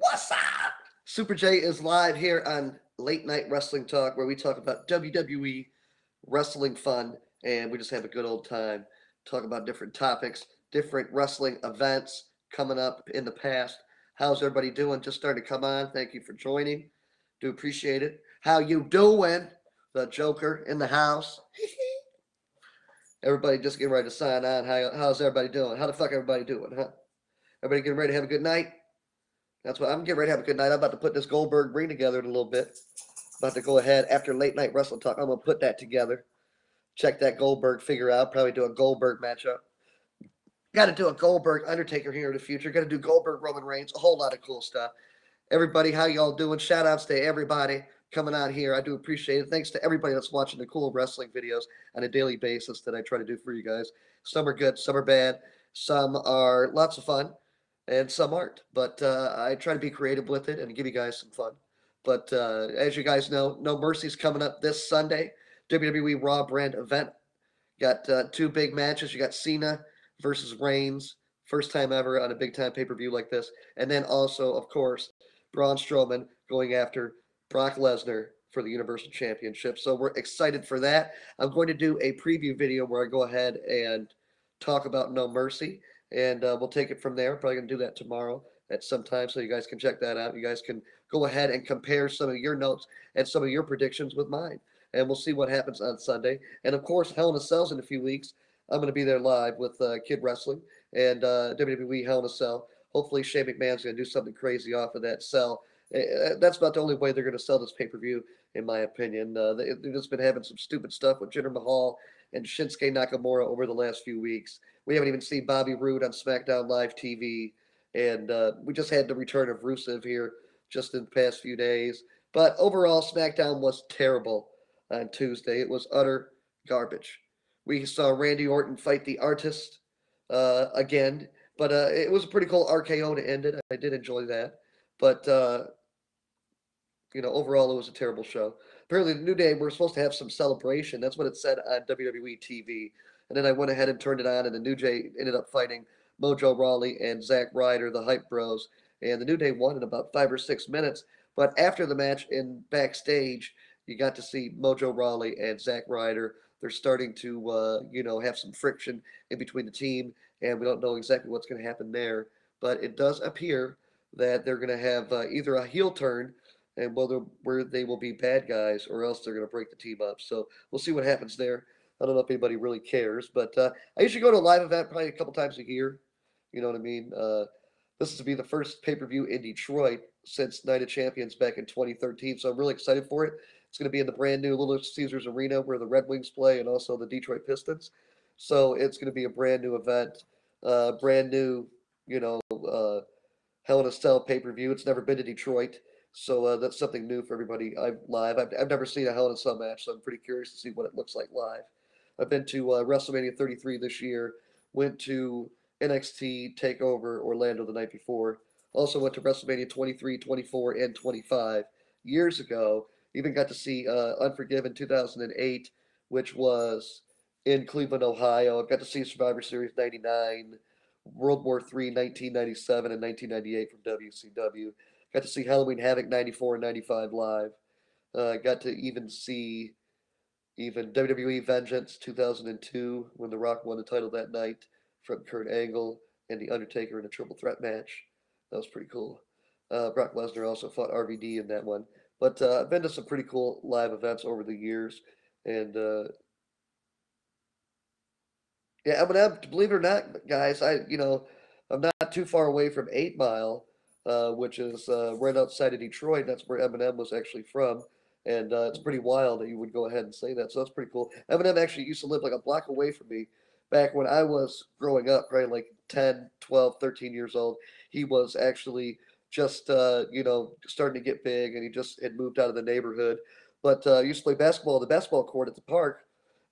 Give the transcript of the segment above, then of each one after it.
What's up? Super J is live here on Late Night Wrestling Talk, where we talk about WWE wrestling fun, and we just have a good old time. Talk about different topics, different wrestling events coming up in the past. How's everybody doing? Just starting to come on. Thank you for joining. Do appreciate it. How you doing? The Joker in the house. Everybody just getting ready to sign on. How's everybody doing? How the fuck everybody doing, huh? Everybody getting ready to have a good night? That's what I'm getting ready to have a good night. I'm about to put this Goldberg ring together in a little bit. About to go ahead after late night wrestling talk. I'm gonna put that together. Check that Goldberg figure out. Probably do a Goldberg matchup. Got to do a Goldberg Undertaker here in the future. Got to do Goldberg Roman Reigns. A whole lot of cool stuff. Everybody, how y'all doing? Shout outs to everybody coming on here. I do appreciate it. Thanks to everybody that's watching the cool wrestling videos on a daily basis that I try to do for you guys. Some are good, some are bad, some are lots of fun, and some aren't. But I try to be creative with it and give you guys some fun. But as you guys know, No Mercy's coming up this Sunday. WWE Raw brand event. Got two big matches. You got Cena versus Reigns. First time ever on a big time pay per view like this. And then also, of course, Braun Strowman going after Brock Lesnar for the Universal Championship. So we're excited for that. I'm going to do a preview video where I go ahead and talk about No Mercy, and we'll take it from there. Probably going to do that tomorrow at some time, so you guys can check that out. You guys can go ahead and compare some of your notes and some of your predictions with mine, and we'll see what happens on Sunday. And of course, Hell in a Cell's in a few weeks. I'm going to be there live with Kid Wrestling and WWE Hell in a Cell. Hopefully, Shane McMahon's going to do something crazy off of that cell. That's about the only way they're going to sell this pay per view, in my opinion. They've just been having some stupid stuff with Jinder Mahal and Shinsuke Nakamura over the last few weeks. We haven't even seen Bobby Roode on SmackDown Live TV, and we just had the return of Rusev here just in the past few days. But overall, SmackDown was terrible on Tuesday. It was utter garbage. We saw Randy Orton fight the artist again, but it was a pretty cool RKO to end it. I did enjoy that. But, overall, it was a terrible show. Apparently, the New Day, we're supposed to have some celebration. That's what it said on WWE TV. And then I went ahead and turned it on, and the New Day ended up fighting Mojo Rawley and Zack Ryder, the Hype Bros. And the New Day won in about 5 or 6 minutes. But after the match in backstage, you got to see Mojo Rawley and Zack Ryder. They're starting to, have some friction in between the team, and we don't know exactly what's going to happen there. But it does appear that they're going to have either a heel turn and where they will be bad guys, or else they're going to break the team up. So we'll see what happens there. I don't know if anybody really cares, but I usually go to a live event probably a couple times a year. You know what I mean? This is to be the first pay-per-view in Detroit since Night of Champions back in 2013, so I'm really excited for it. It's going to be in the brand new Little Caesars Arena where the Red Wings play and also the Detroit Pistons. So it's going to be a brand new event, brand new, Hell in a Cell pay-per-view. It's never been to Detroit, so that's something new for everybody. I've never seen a Hell in a Cell match, so I'm pretty curious to see what it looks like live. I've been to WrestleMania 33 this year. Went to NXT Takeover Orlando the night before. Also went to WrestleMania 23, 24, and 25 years ago. Even got to see Unforgiven 2008, which was in Cleveland, Ohio. I've got to see Survivor Series 99, World War III 1997, and 1998 from WCW. Got to see Halloween Havoc 94 and 95 live. Got to even see WWE Vengeance 2002 when The Rock won the title that night from Kurt Angle and The Undertaker in a triple threat match. That was pretty cool. Brock Lesnar also fought RVD in that one. But I've been to some pretty cool live events over the years. And yeah, believe it or not, guys, I'm not too far away from 8 Mile, which is right outside of Detroit. That's where Eminem was actually from. And it's pretty wild that you would go ahead and say that. So that's pretty cool. Eminem actually used to live like a block away from me back when I was growing up, probably like 10, 12, 13 years old. He was actually just, starting to get big, and he just had moved out of the neighborhood. But he used to play basketball on the basketball court at the park,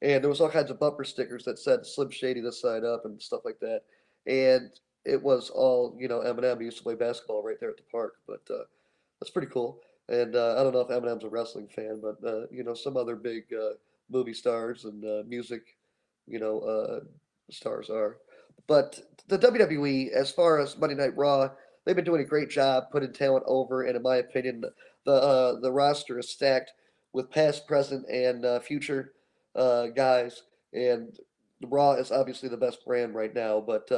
and there was all kinds of bumper stickers that said Slim Shady this side up and stuff like that. And it was all, Eminem. He used to play basketball right there at the park. But that's pretty cool. And I don't know if Eminem's a wrestling fan, but some other big movie stars and music, you know, uh, stars are. But the WWE, as far as Monday Night Raw, they've been doing a great job putting talent over, and in my opinion, the roster is stacked with past, present, and future guys. And Raw is obviously the best brand right now, but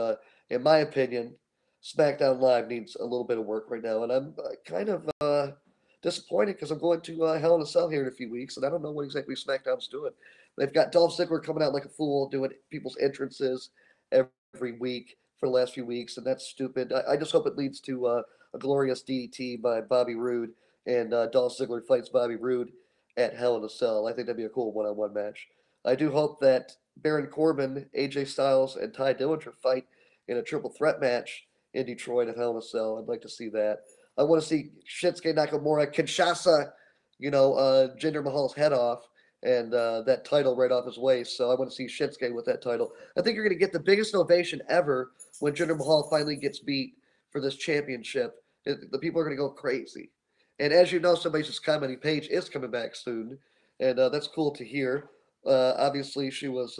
in my opinion, SmackDown Live needs a little bit of work right now, and I'm kind of disappointed because I'm going to Hell in a Cell here in a few weeks, and I don't know what exactly SmackDown's doing. They've got Dolph Ziggler coming out like a fool, doing people's entrances every week for the last few weeks, and that's stupid. I just hope it leads to a glorious DDT by Bobby Roode, and Dolph Ziggler fights Bobby Roode at Hell in a Cell. I think that'd be a cool one-on-one match. I do hope that Baron Corbin, AJ Styles, and Ty Dillinger fight in a triple threat match in Detroit at Hell in a Cell. I'd like to see that. I want to see Shinsuke Nakamura Kinshasa, Jinder Mahal's head off and that title right off his waist. So I want to see Shinsuke with that title. I think you're going to get the biggest ovation ever when Jinder Mahal finally gets beat for this championship. The people are going to go crazy. And as you know, somebody's just commenting, Paige is coming back soon, and that's cool to hear. Obviously, she was,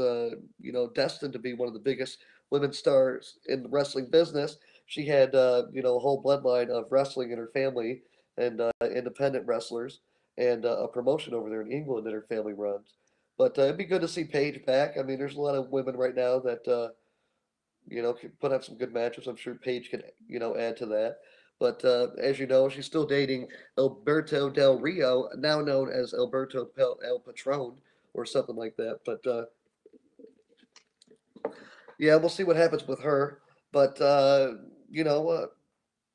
destined to be one of the biggest women stars in the wrestling business. She had, a whole bloodline of wrestling in her family and independent wrestlers and a promotion over there in England that her family runs. But it'd be good to see Paige back. I mean, there's a lot of women right now that, can put on some good matches. I'm sure Paige can, add to that. But as you know, she's still dating Alberto Del Rio, now known as El Patron or something like that. But yeah, we'll see what happens with her. But the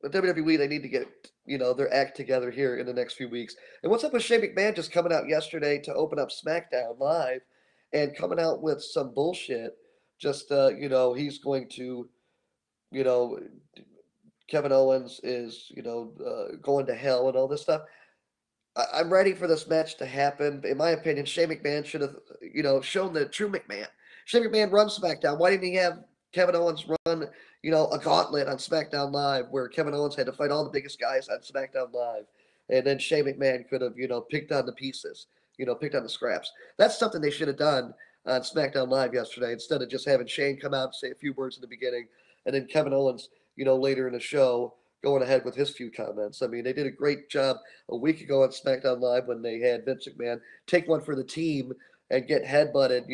WWE, they need to get their act together here in the next few weeks. And what's up with Shane McMahon just coming out yesterday to open up SmackDown Live and coming out with some bullshit? Just he's going to you know Kevin Owens is going to hell and all this stuff. I'm ready for this match to happen. In my opinion, Shane McMahon should have, shown the true McMahon. Shane McMahon runs SmackDown. Why didn't he have Kevin Owens run, a gauntlet on SmackDown Live where Kevin Owens had to fight all the biggest guys on SmackDown Live, and then Shane McMahon could have, picked on the pieces, picked on the scraps. That's something they should have done on SmackDown Live yesterday instead of just having Shane come out and say a few words in the beginning, and then Kevin Owens, later in the show going ahead with his few comments. I mean, they did a great job a week ago on SmackDown Live when they had Vince McMahon take one for the team and get headbutted,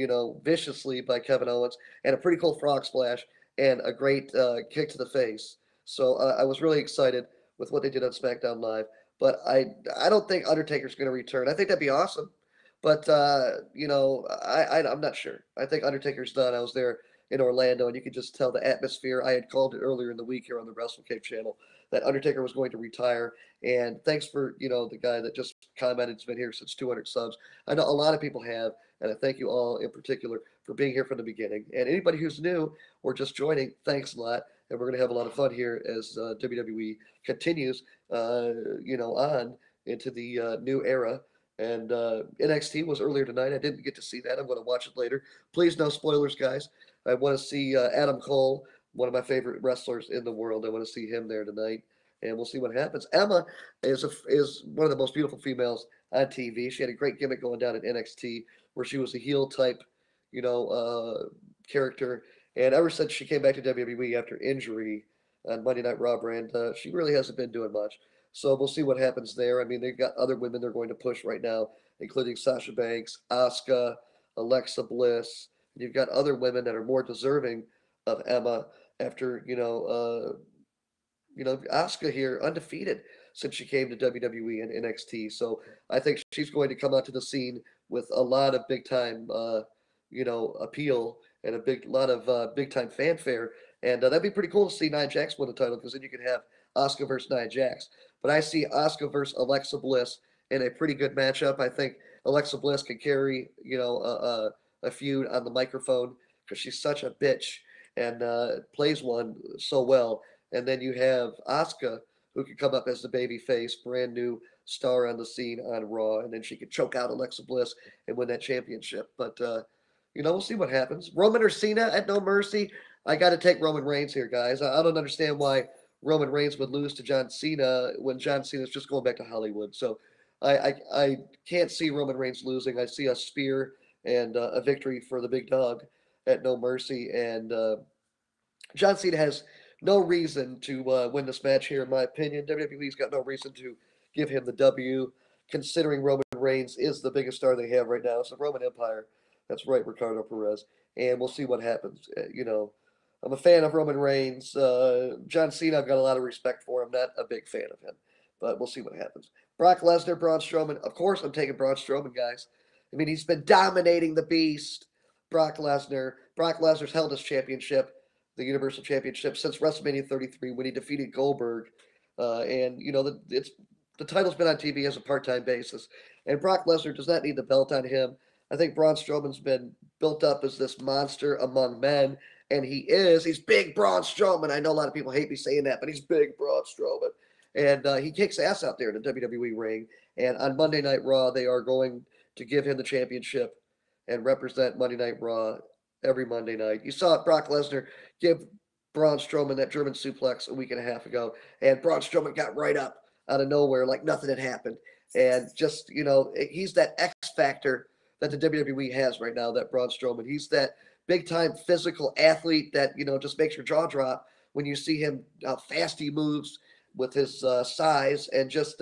viciously by Kevin Owens, and a pretty cool frog splash and a great kick to the face. So I was really excited with what they did on SmackDown Live. But I don't think Undertaker's going to return. I think that'd be awesome. But, I'm not sure. I think Undertaker's done. I was there in Orlando, and you could just tell the atmosphere. I had called it earlier in the week here on the Wrestle Cave channel that Undertaker was going to retire. And thanks for, the guy that just commented, has been here since 200 subs. I know a lot of people have, and I thank you all in particular for being here from the beginning. And anybody who's new or just joining, thanks a lot. And we're going to have a lot of fun here as WWE continues, on into the new era. And NXT was earlier tonight. I didn't get to see that. I'm going to watch it later. Please, no spoilers, guys. I want to see Adam Cole, one of my favorite wrestlers in the world. I want to see him there tonight, and we'll see what happens. Emma is one of the most beautiful females on TV. She had a great gimmick going down at NXT, where she was a heel type, character. And ever since she came back to WWE after injury on Monday Night Raw brand, she really hasn't been doing much. So we'll see what happens there. I mean, they've got other women they're going to push right now, including Sasha Banks, Asuka, Alexa Bliss. You've got other women that are more deserving of Emma after, Asuka here, undefeated since she came to WWE and NXT. So I think she's going to come onto the scene with a lot of big time, appeal and a lot of big time fanfare. And that'd be pretty cool to see Nia Jax win the title because then you could have Asuka versus Nia Jax. But I see Asuka versus Alexa Bliss in a pretty good matchup. I think Alexa Bliss can carry, a feud on the microphone because she's such a bitch and plays one so well. And then you have Asuka, who could come up as the baby face, brand new star on the scene on Raw, and then she could choke out Alexa Bliss and win that championship. But we'll see what happens. Roman or Cena at No Mercy. I got to take Roman Reigns here, guys. I don't understand why Roman Reigns would lose to John Cena when John Cena's just going back to Hollywood. So I can't see Roman Reigns losing. I see a spear and a victory for the big dog at No Mercy. And John Cena has no reason to win this match here, in my opinion. WWE's got no reason to give him the W, considering Roman Reigns is the biggest star they have right now. It's the Roman Empire. That's right, Ricardo Perez. And we'll see what happens. I'm a fan of Roman Reigns. John Cena, I've got a lot of respect for. I'm not a big fan of him, but we'll see what happens. Brock Lesnar, Braun Strowman. Of course, I'm taking Braun Strowman, guys. I mean, he's been dominating the beast. Brock Lesnar. Brock Lesnar's held his championship, the Universal Championship, since WrestleMania 33 when he defeated Goldberg. The title's been on TV as a part-time basis, and Brock Lesnar does not need the belt on him. I think Braun Strowman's been built up as this monster among men, and he is. He's big Braun Strowman. I know a lot of people hate me saying that, but he's big Braun Strowman. And he kicks ass out there in the WWE ring. And on Monday Night Raw, they are going to give him the championship and represent Monday Night Raw every Monday night. You saw Brock Lesnar give Braun Strowman that German suplex a week and a half ago, and Braun Strowman got right up out of nowhere like nothing had happened. And just, he's that X factor that the WWE has right now, that Braun Strowman. He's that big time physical athlete that, just makes your jaw drop when you see him, how fast he moves with his size and just,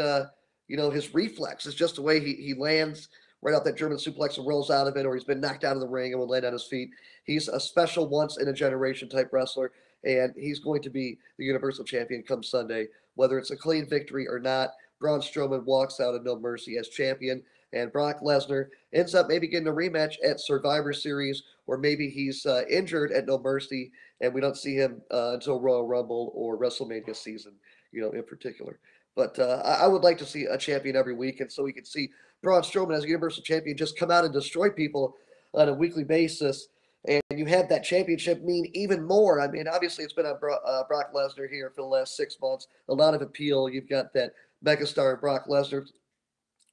his reflex. It's just the way he lands right off that German suplex and rolls out of it, or he's been knocked out of the ring and will land on his feet. He's a special once in a generation type wrestler, and he's going to be the Universal Champion come Sunday. Whether it's a clean victory or not, Braun Strowman walks out of No Mercy as champion, and Brock Lesnar ends up maybe getting a rematch at Survivor Series, or maybe he's injured at No Mercy, and we don't see him until Royal Rumble or WrestleMania season, in particular. But I would like to see a champion every week, and so we can see Braun Strowman as a Universal Champion just come out and destroy people on a weekly basis, and you have that championship mean even more. I mean, obviously it's been on Brock Lesnar here for the last 6 months, a lot of appeal. You've got that megastar Brock Lesnar,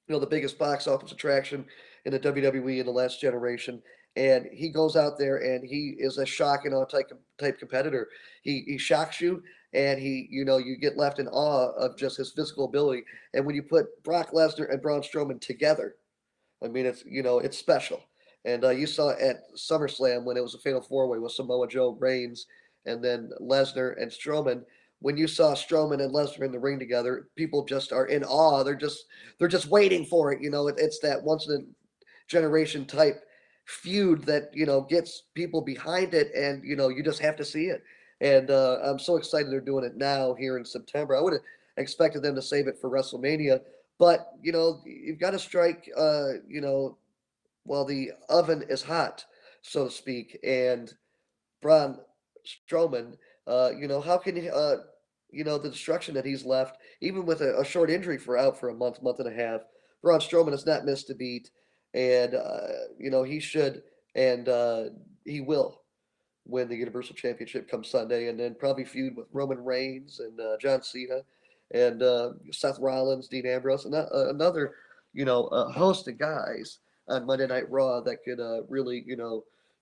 the biggest box office attraction in the WWE in the last generation. And he goes out there and he is a shock and awe type competitor. He shocks you, and you get left in awe of just his physical ability. And when you put Brock Lesnar and Braun Strowman together, I mean, it's special. And you saw at SummerSlam when it was a Fatal 4-Way with Samoa Joe, Reigns, and then Lesnar and Strowman. When you saw Strowman and Lesnar in the ring together, people just are in awe. They're just waiting for it. It's that once in a generation type feud that gets people behind it, and you just have to see it. And I'm so excited they're doing it now here in September. I would have expected them to save it for WrestleMania, but you've got to strike while the oven is hot, so to speak. And Braun Strowman, how can the destruction that he's left, even with a short injury out for a month and a half. Braun Strowman has not missed a beat, and he should, and he will win the Universal Championship come Sunday, and then probably feud with Roman Reigns and John Cena and Seth Rollins, Dean Ambrose, and another host of guys on Monday Night Raw that could really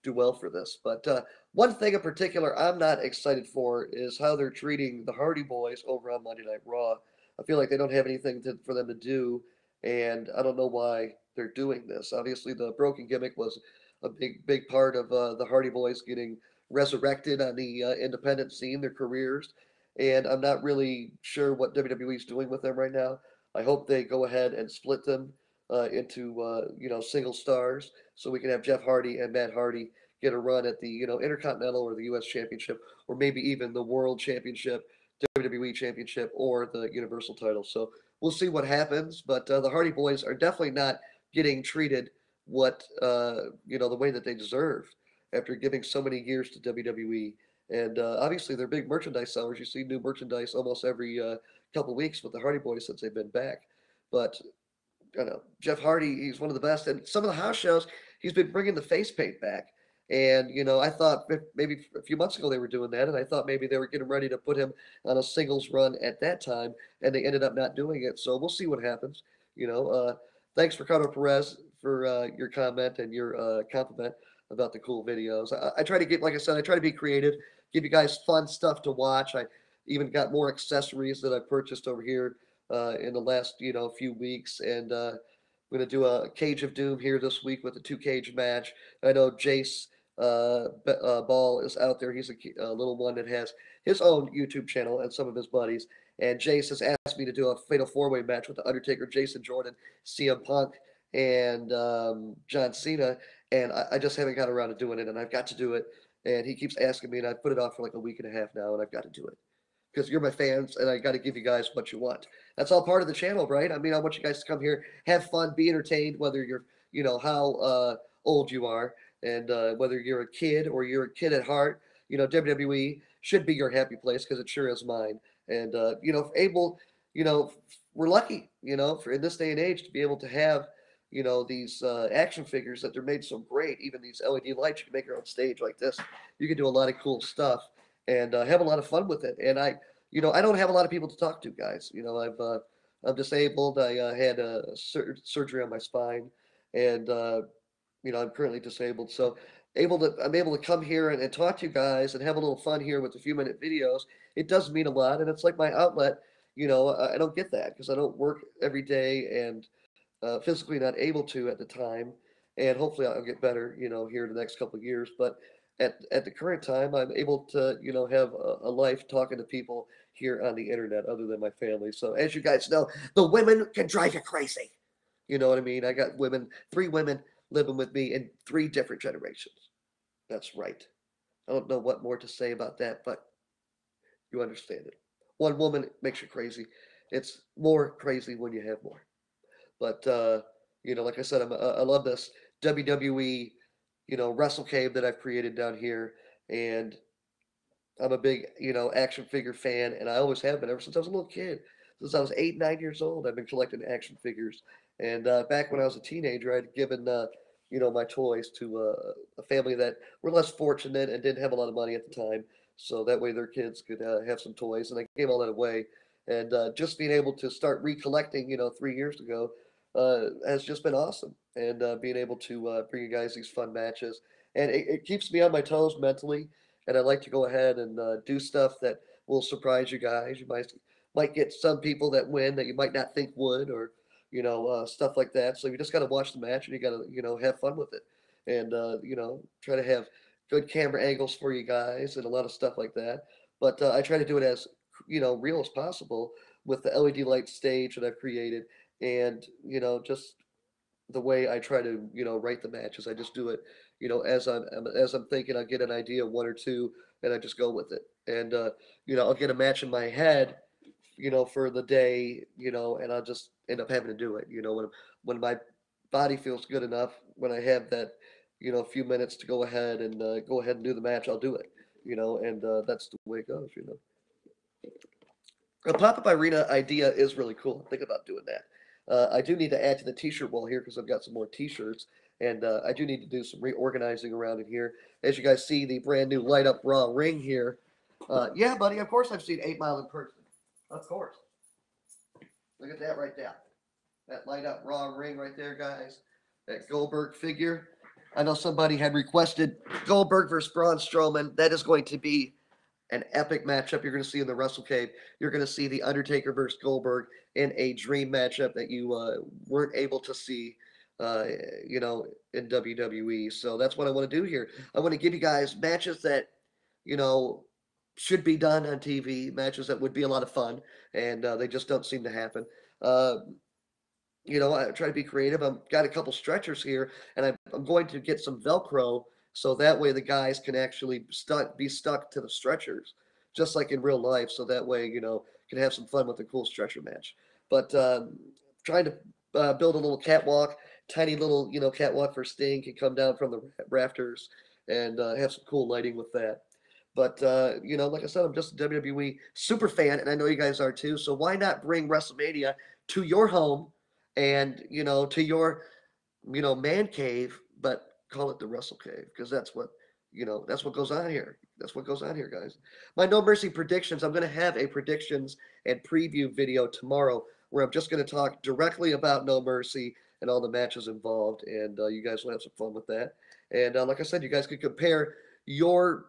do well for this. But one thing in particular I'm not excited for is how they're treating the Hardy Boys over on Monday Night Raw. I feel like they don't have anything for them to do, and I don't know why they're doing this. Obviously, the broken gimmick was a big part of the Hardy Boys getting resurrected on the independent scene, their careers, and I'm not really sure what WWE is doing with them right now. I hope they go ahead and split them into single stars, so we can have Jeff Hardy and Matt Hardy get a run at the Intercontinental or the U.S. Championship, or maybe even the World Championship, WWE Championship, or the Universal title. So we'll see what happens. But the Hardy Boys are definitely not getting treated the way that they deserve after giving so many years to WWE. And obviously they're big merchandise sellers. You see new merchandise almost every couple weeks with the Hardy Boys since they've been back. But Jeff Hardy, he's one of the best. And some of the house shows, he's been bringing the face paint back. And, I thought maybe a few months ago they were doing that. And I thought maybe they were getting ready to put him on a singles run at that time. And they ended up not doing it. So we'll see what happens. Thanks, Ricardo Perez, for your comment and your compliment about the cool videos. I try to like I said, I try to be creative, give you guys fun stuff to watch. I even got more accessories that I purchased over here in the last few weeks, and I'm gonna do a Cage of Doom here this week with a 2 cage match. I know Jace Ball is out there. He's a little one that has his own YouTube channel and some of his buddies. And Jace has asked me to do a fatal four-way match with the Undertaker, Jason Jordan, CM Punk, and John Cena. And I just haven't got around to doing it, and I've got to do it. And he keeps asking me, and I've put it off for like a week and a half now, and I've got to do it because you're my fans, and I got to give you guys what you want. That's all part of the channel, right? I mean, I want you guys to come here, have fun, be entertained, whether you're, how old you are, and whether you're a kid or you're a kid at heart. WWE should be your happy place because it sure is mine. And able, we're lucky, for in this day and age to be able to have, these action figures that they're made so great. Even these LED lights, you can make your own stage like this. You can do a lot of cool stuff and have a lot of fun with it. And I don't have a lot of people to talk to, guys. I'm disabled. I had surgery on my spine, and I'm currently disabled. So I'm able to come here and talk to you guys and have a little fun here with a few-minute videos. It does mean a lot, and it's like my outlet. I don't get that because I don't work every day and physically not able to at the time. And hopefully I'll get better, here in the next couple of years. But at the current time, I'm able to, have a life talking to people here on the internet other than my family. So as you guys know, the women can drive you crazy. You know what I mean? I got 3 women living with me in 3 different generations. That's right. I don't know what more to say about that, but you understand it. One woman makes you crazy. It's more crazy when you have more. But like I said, I love this WWE, wrestle cave that I've created down here, and I'm a big, action figure fan, and I always have been ever since I was a little kid. Since I was 8, 9 years old, I've been collecting action figures. And back when I was a teenager, I'd given, my toys to a family that were less fortunate and didn't have a lot of money at the time. So that way their kids could have some toys, and I gave all that away. And just being able to start recollecting, 3 years ago, has just been awesome. And being able to bring you guys these fun matches, and it keeps me on my toes mentally. And I like to go ahead and do stuff that will surprise you guys. You might get some people that win that you might not think would, or stuff like that. So you just got to watch the match and you got to have fun with it, and try to have good camera angles for you guys and a lot of stuff like that. But I try to do it as real as possible with the LED light stage that I've created, and just the way I try to write the matches. I just do it as I'm thinking. I get an idea, one or two, and I just go with it. And I'll get a match in my head, for the day, and I'll just end up having to do it. When my body feels good enough, when I have that few minutes to go ahead and do the match, I'll do it. And that's the way it goes. A pop-up arena idea is really cool. Think about doing that. I do need to add to the t-shirt wall here because I've got some more t-shirts, and I do need to do some reorganizing around in here. As you guys see, the brand new light up raw ring here. Yeah, buddy, of course I've seen 8 Mile in person. Of course. Look at that right there. That light up raw ring right there, guys. That Goldberg figure. I know somebody had requested Goldberg versus Braun Strowman. That is going to be an epic matchup you're going to see in the Wrestle Cave. You're going to see The Undertaker versus Goldberg in a dream matchup that you weren't able to see, in WWE. So that's what I want to do here. I want to give you guys matches that, should be done on TV, matches that would be a lot of fun, and they just don't seem to happen. Uh, I try to be creative. I've got a couple stretchers here, and I'm going to get some Velcro so that way the guys can actually be stuck to the stretchers, just like in real life. So that way, can have some fun with a cool stretcher match. But trying to build a little catwalk, tiny little, catwalk for Sting can come down from the rafters and have some cool lighting with that. But like I said, I'm just a WWE super fan, and I know you guys are too. So why not bring WrestleMania to your home? And to your man cave, but call it the Wrestle Cave because that's what goes on here. That's what goes on here, guys. My No Mercy predictions. I'm going to have a predictions and preview video tomorrow where I'm just going to talk directly about No Mercy and all the matches involved, and you guys will have some fun with that. And like I said, you guys could compare your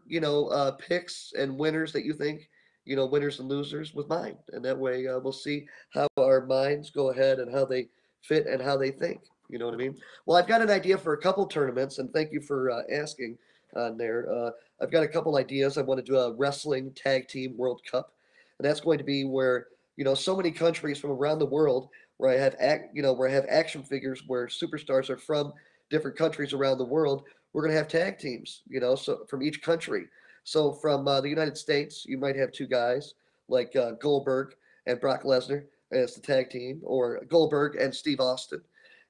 picks and winners that you think winners and losers with mine, and that way we'll see how our minds go ahead and how they fit and how they think. You know what I mean? Well, I've got an idea for a couple tournaments, and thank you for asking. on there. I've got a couple ideas. I want to do a wrestling tag team World Cup, and that's going to be where so many countries from around the world where where I have action figures where superstars are from different countries around the world. We're going to have tag teams, so from each country. So from the United States, you might have two guys like Goldberg and Brock Lesnar as the tag team, or Goldberg and Steve Austin.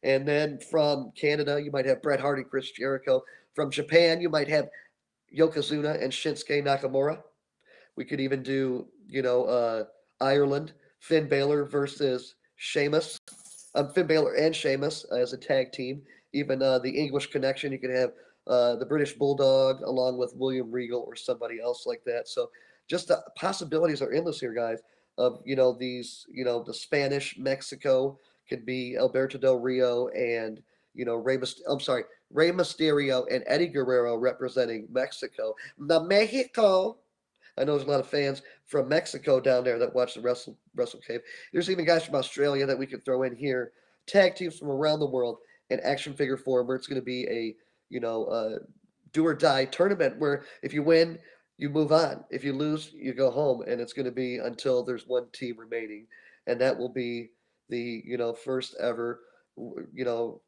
And then from Canada, you might have Bret Hart and Chris Jericho. From Japan, you might have Yokozuna and Shinsuke Nakamura. We could even do, Ireland, Finn Balor versus Sheamus. Finn Balor and Sheamus as a tag team. Even the English connection, you could have the British Bulldog along with William Regal or somebody else like that. So just the possibilities are endless here, guys. Of these, the Spanish Mexico could be Alberto Del Rio and Rey Mysterio and Eddie Guerrero representing Mexico. The Mexico. I know there's a lot of fans from Mexico down there that watch the Wrestle Cave. There's even guys from Australia that we could throw in here. Tag teams from around the world in action figure form, where it's going to be a do or die tournament where if you win, you move on. If you lose, you go home, and it's going to be until there's one team remaining, and that will be the first ever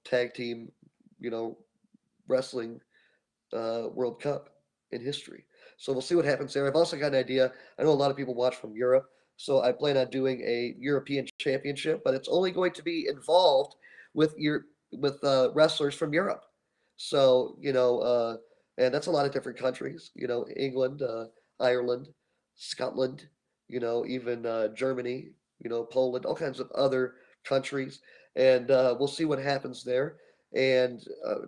tag team wrestling World Cup in history. So we'll see what happens there. I've also got an idea. I know a lot of people watch from Europe, so I plan on doing a European Championship, but it's only going to be involved with wrestlers from Europe. So and that's a lot of different countries. England, Ireland, Scotland. Even Germany. Poland, all kinds of other countries, and we'll see what happens there. And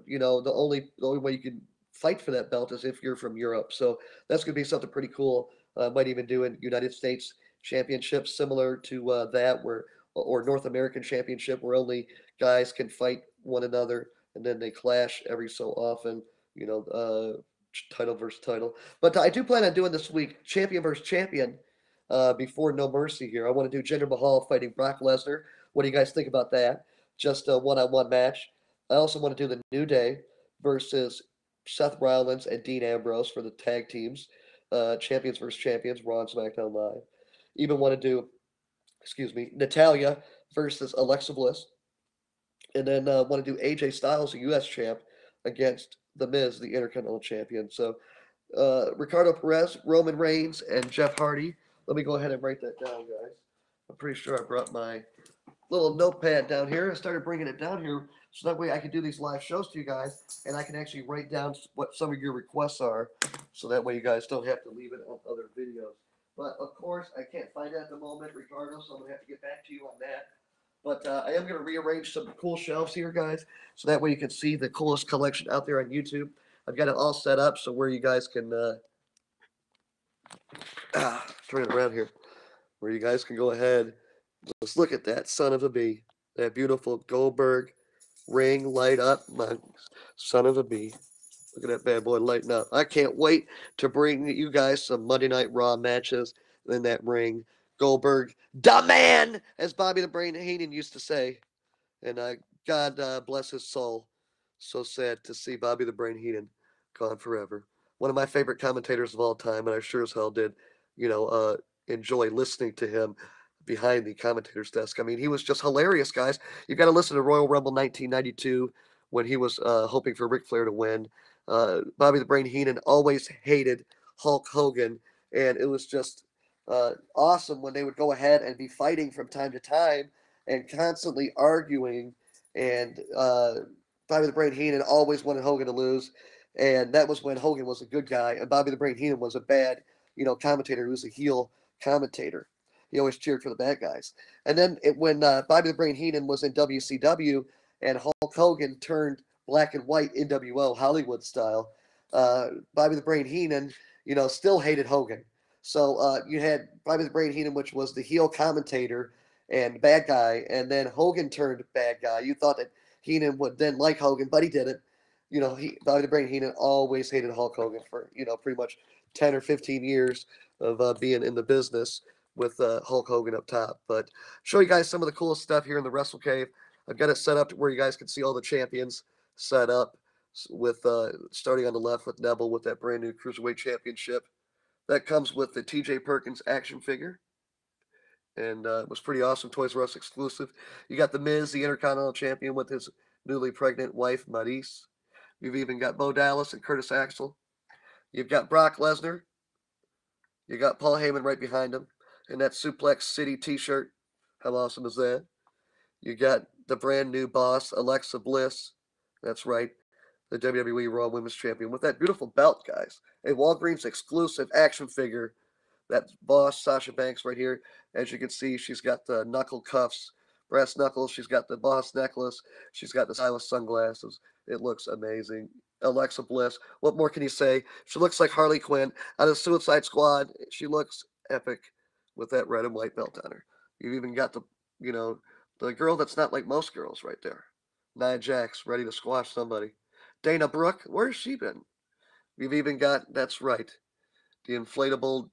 the only way you can fight for that belt is if you're from Europe. So that's going to be something pretty cool. Might even do a United States Championship similar to that, or North American Championship, where only guys can fight one another, and then they clash every so often. Title versus title. But I do plan on doing this week champion versus champion before No Mercy here. I want to do Jinder Mahal fighting Brock Lesnar. What do you guys think about that? Just a one-on-one match. I also want to do the New Day versus Seth Rollins and Dean Ambrose for the tag teams, champions versus champions, Raw and SmackDown Live. Even want to do, Natalia versus Alexa Bliss, and then want to do AJ Styles, a U.S. champ, against The Miz, the Intercontinental Champion. So Ricardo Perez, Roman Reigns, and Jeff Hardy. Let me go ahead and write that down, guys. I'm pretty sure I brought my little notepad down here. I started bringing it down here so that way I can do these live shows to you guys, and I can actually write down what some of your requests are, so that way you guys don't have to leave it on other videos. But of course, I can't find it at the moment, Ricardo, so I'm gonna have to get back to you on that. But I am gonna rearrange some cool shelves here, guys, so that way you can see the coolest collection out there on YouTube. I've got it all set up so where you guys can turn it around here, where you guys can go ahead. Let's look at that son of a bee. That beautiful Goldberg ring light up, my son of a bee. Look at that bad boy lighting up. I can't wait to bring you guys some Monday Night Raw matches in that ring. Goldberg, the man, as Bobby the Brain Heenan used to say. And God bless his soul. So sad to see Bobby the Brain Heenan gone forever. One of my favorite commentators of all time, and I sure as hell did, enjoy listening to him behind the commentator's desk. I mean, he was just hilarious, guys. You got to listen to Royal Rumble 1992 when he was hoping for Ric Flair to win. Bobby the Brain Heenan always hated Hulk Hogan, and it was just awesome when they would go ahead and be fighting from time to time and constantly arguing. And Bobby the Brain Heenan always wanted Hogan to lose, and that was when Hogan was a good guy, and Bobby the Brain Heenan was a bad, commentator who was a heel commentator. He always cheered for the bad guys. And then when Bobby the Brain Heenan was in WCW and Hulk Hogan turned black and white NWO Hollywood style, Bobby the Brain Heenan, still hated Hogan. So you had Bobby the Brain Heenan, which was the heel commentator and bad guy, and then Hogan turned bad guy. You thought that Heenan would then like Hogan, but he didn't. Bobby the Brain Heenan always hated Hulk Hogan for, pretty much 10 or 15 years of being in the business with Hulk Hogan up top. But show you guys some of the coolest stuff here in the Wrestle Cave. I've got it set up to where you guys can see all the champions set up. with starting on the left with Neville with that brand new Cruiserweight Championship. That comes with the TJ Perkins action figure. And it was pretty awesome. Toys R Us exclusive. You got The Miz, the Intercontinental Champion, with his newly pregnant wife, Maryse. You've even got Bo Dallas and Curtis Axel. You've got Brock Lesnar. You got Paul Heyman right behind him in that Suplex City t-shirt. How awesome is that? You got the brand new boss, Alexa Bliss. That's right, the WWE Raw Women's Champion with that beautiful belt, guys. A Walgreens exclusive action figure. That boss, Sasha Banks, right here. As you can see, she's got the knuckle cuffs, brass knuckles. She's got the boss necklace. She's got the stylish sunglasses. It looks amazing. Alexa Bliss. What more can you say? She looks like Harley Quinn out of Suicide Squad. She looks epic with that red and white belt on her. You've even got you know, the girl that's not like most girls right there. Nia Jax, ready to squash somebody. Dana Brooke, where's she been? You've even got, that's right, the inflatable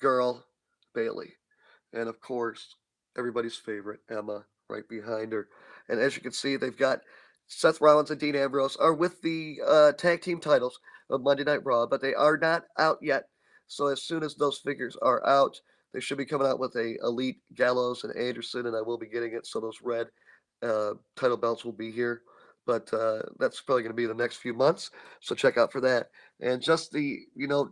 girl, Bailey. And of course, everybody's favorite, Emma, right behind her. And as you can see, they've got Seth Rollins and Dean Ambrose are with the tag team titles of Monday Night Raw, but they are not out yet. So as soon as those figures are out, they should be coming out with a Elite Gallows and Anderson, and I will be getting it. So those red title belts will be here. But that's probably going to be the next few months. So check out for that. And just the,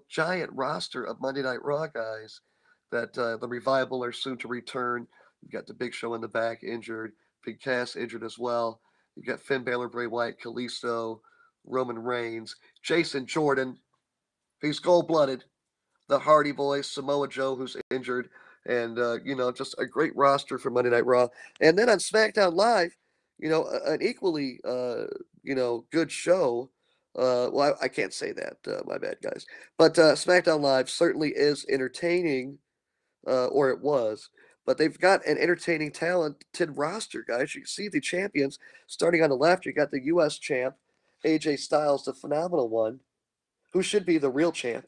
giant roster of Monday Night Raw guys that the Revival are soon to return. You've got the Big Show in the back injured, Big Cass injured as well. You've got Finn Balor, Bray Wyatt, Kalisto, Roman Reigns, Jason Jordan. He's gold-blooded. The Hardy Boys, Samoa Joe, who's injured, and just a great roster for Monday Night Raw. And then on SmackDown Live, an equally good show. Well, I can't say that. My bad, guys. But SmackDown Live certainly is entertaining, or it was. But they've got an entertaining, talented roster, guys. You can see the champions starting on the left. You got the U.S. champ, AJ Styles, the phenomenal one, who should be the real champ.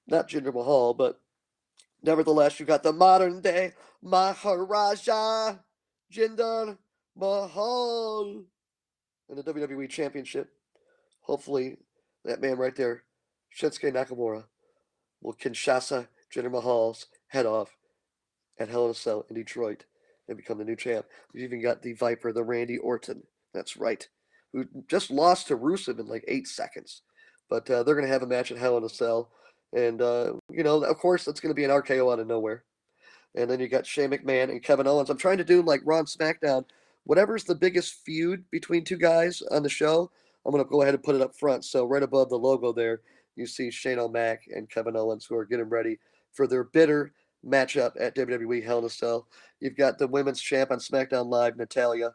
Not Jinder Mahal, but nevertheless, you got the modern day Maharaja Jinder Mahal in the WWE Championship. Hopefully, that man right there, Shinsuke Nakamura, will Kinshasa Jinder Mahal's head off at Hell in a Cell in Detroit and become the new champ. We've even got the Viper, the Randy Orton. That's right. Who just lost to Rusev in like 8 seconds. But they're going to have a match at Hell in a Cell. And, of course, it's going to be an RKO out of nowhere. And then you got Shane McMahon and Kevin Owens. I'm trying to do like Raw and SmackDown. Whatever's the biggest feud between two guys on the show, I'm going to go ahead and put it up front. So right above the logo there, you see Shane O'Mac and Kevin Owens who are getting ready for their bitter matchup at WWE Hell in a Cell. You've got the women's champ on SmackDown Live, Natalya.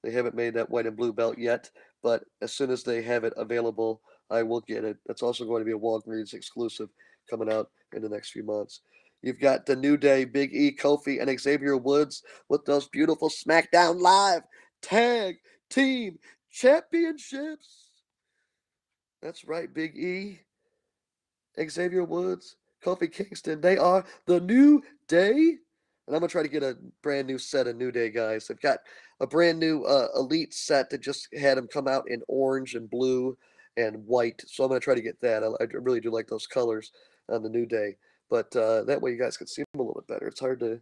They haven't made that white and blue belt yet, but as soon as they have it available, I will get it. That's also going to be a Walgreens exclusive coming out in the next few months. You've got the New Day, Big E, Kofi, and Xavier Woods with those beautiful SmackDown Live Tag Team Championships. That's right, Big E, Xavier Woods, Kofi Kingston. They are the New Day. And I'm going to try to get a brand new set of New Day guys. They've got a brand new Elite set that just had them come out in orange and blue and white. So I'm going to try to get that. I really do like those colors on the New Day. But that way you guys can see them a little bit better. It's hard to,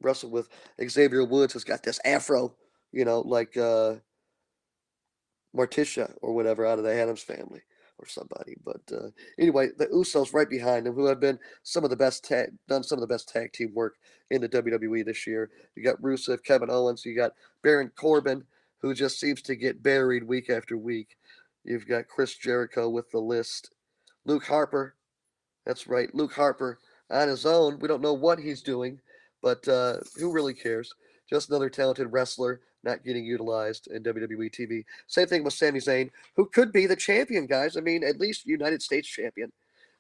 wrestle with Xavier Woods has got this afro, like Morticia or whatever out of the Addams family or somebody. But anyway, the Usos right behind them, who have been done some of the best tag team work in the WWE this year. You got Rusev, Kevin Owens, you got Baron Corbin, who just seems to get buried week after week. You've got Chris Jericho with the list. Luke Harper, that's right, Luke Harper on his own. We don't know what he's doing, but who really cares? Just another talented wrestler not getting utilized in WWE TV. Same thing with Sami Zayn, who could be the champion, guys. I mean, at least United States champion.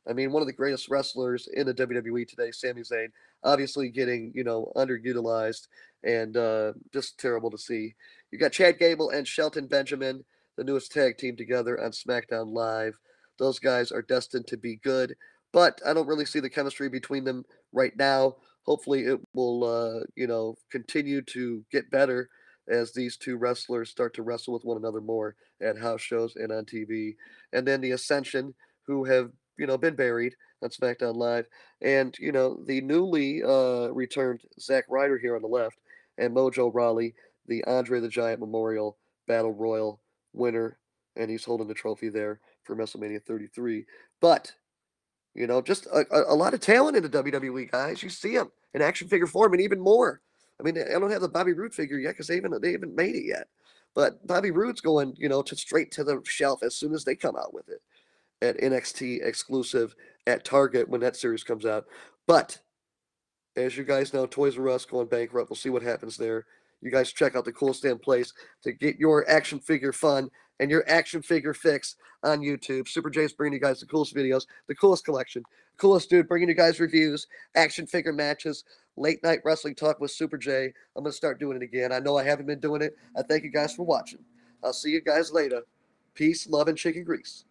I mean, one of the greatest wrestlers in the WWE today, Sami Zayn, obviously getting, underutilized and just terrible to see. You got Chad Gable and Shelton Benjamin, the newest tag team together on SmackDown Live. Those guys are destined to be good, but I don't really see the chemistry between them right now. Hopefully it will, continue to get better as these two wrestlers start to wrestle with one another more at house shows and on TV. And then the Ascension, who have, been buried on SmackDown Live, and, the newly returned Zack Ryder here on the left, and Mojo Rawley, the Andre the Giant Memorial Battle Royal winner, and he's holding the trophy there for WrestleMania 33. But just a lot of talent in the WWE, guys. You see them in action figure form, and even more. I mean, I don't have the Bobby Roode figure yet because they haven't made it yet. But Bobby Roode's going, to straight to the shelf as soon as they come out with it at NXT exclusive at Target when that series comes out. But as you guys know, Toys R Us going bankrupt. We'll see what happens there. You guys check out the Coolest Damn Place to get your action figure fun and your action figure fix on YouTube. Super J's bringing you guys the coolest videos, the coolest collection, coolest dude bringing you guys reviews, action figure matches, late night wrestling talk with Super J. I'm going to start doing it again. I know I haven't been doing it. I thank you guys for watching. I'll see you guys later. Peace, love, and chicken grease.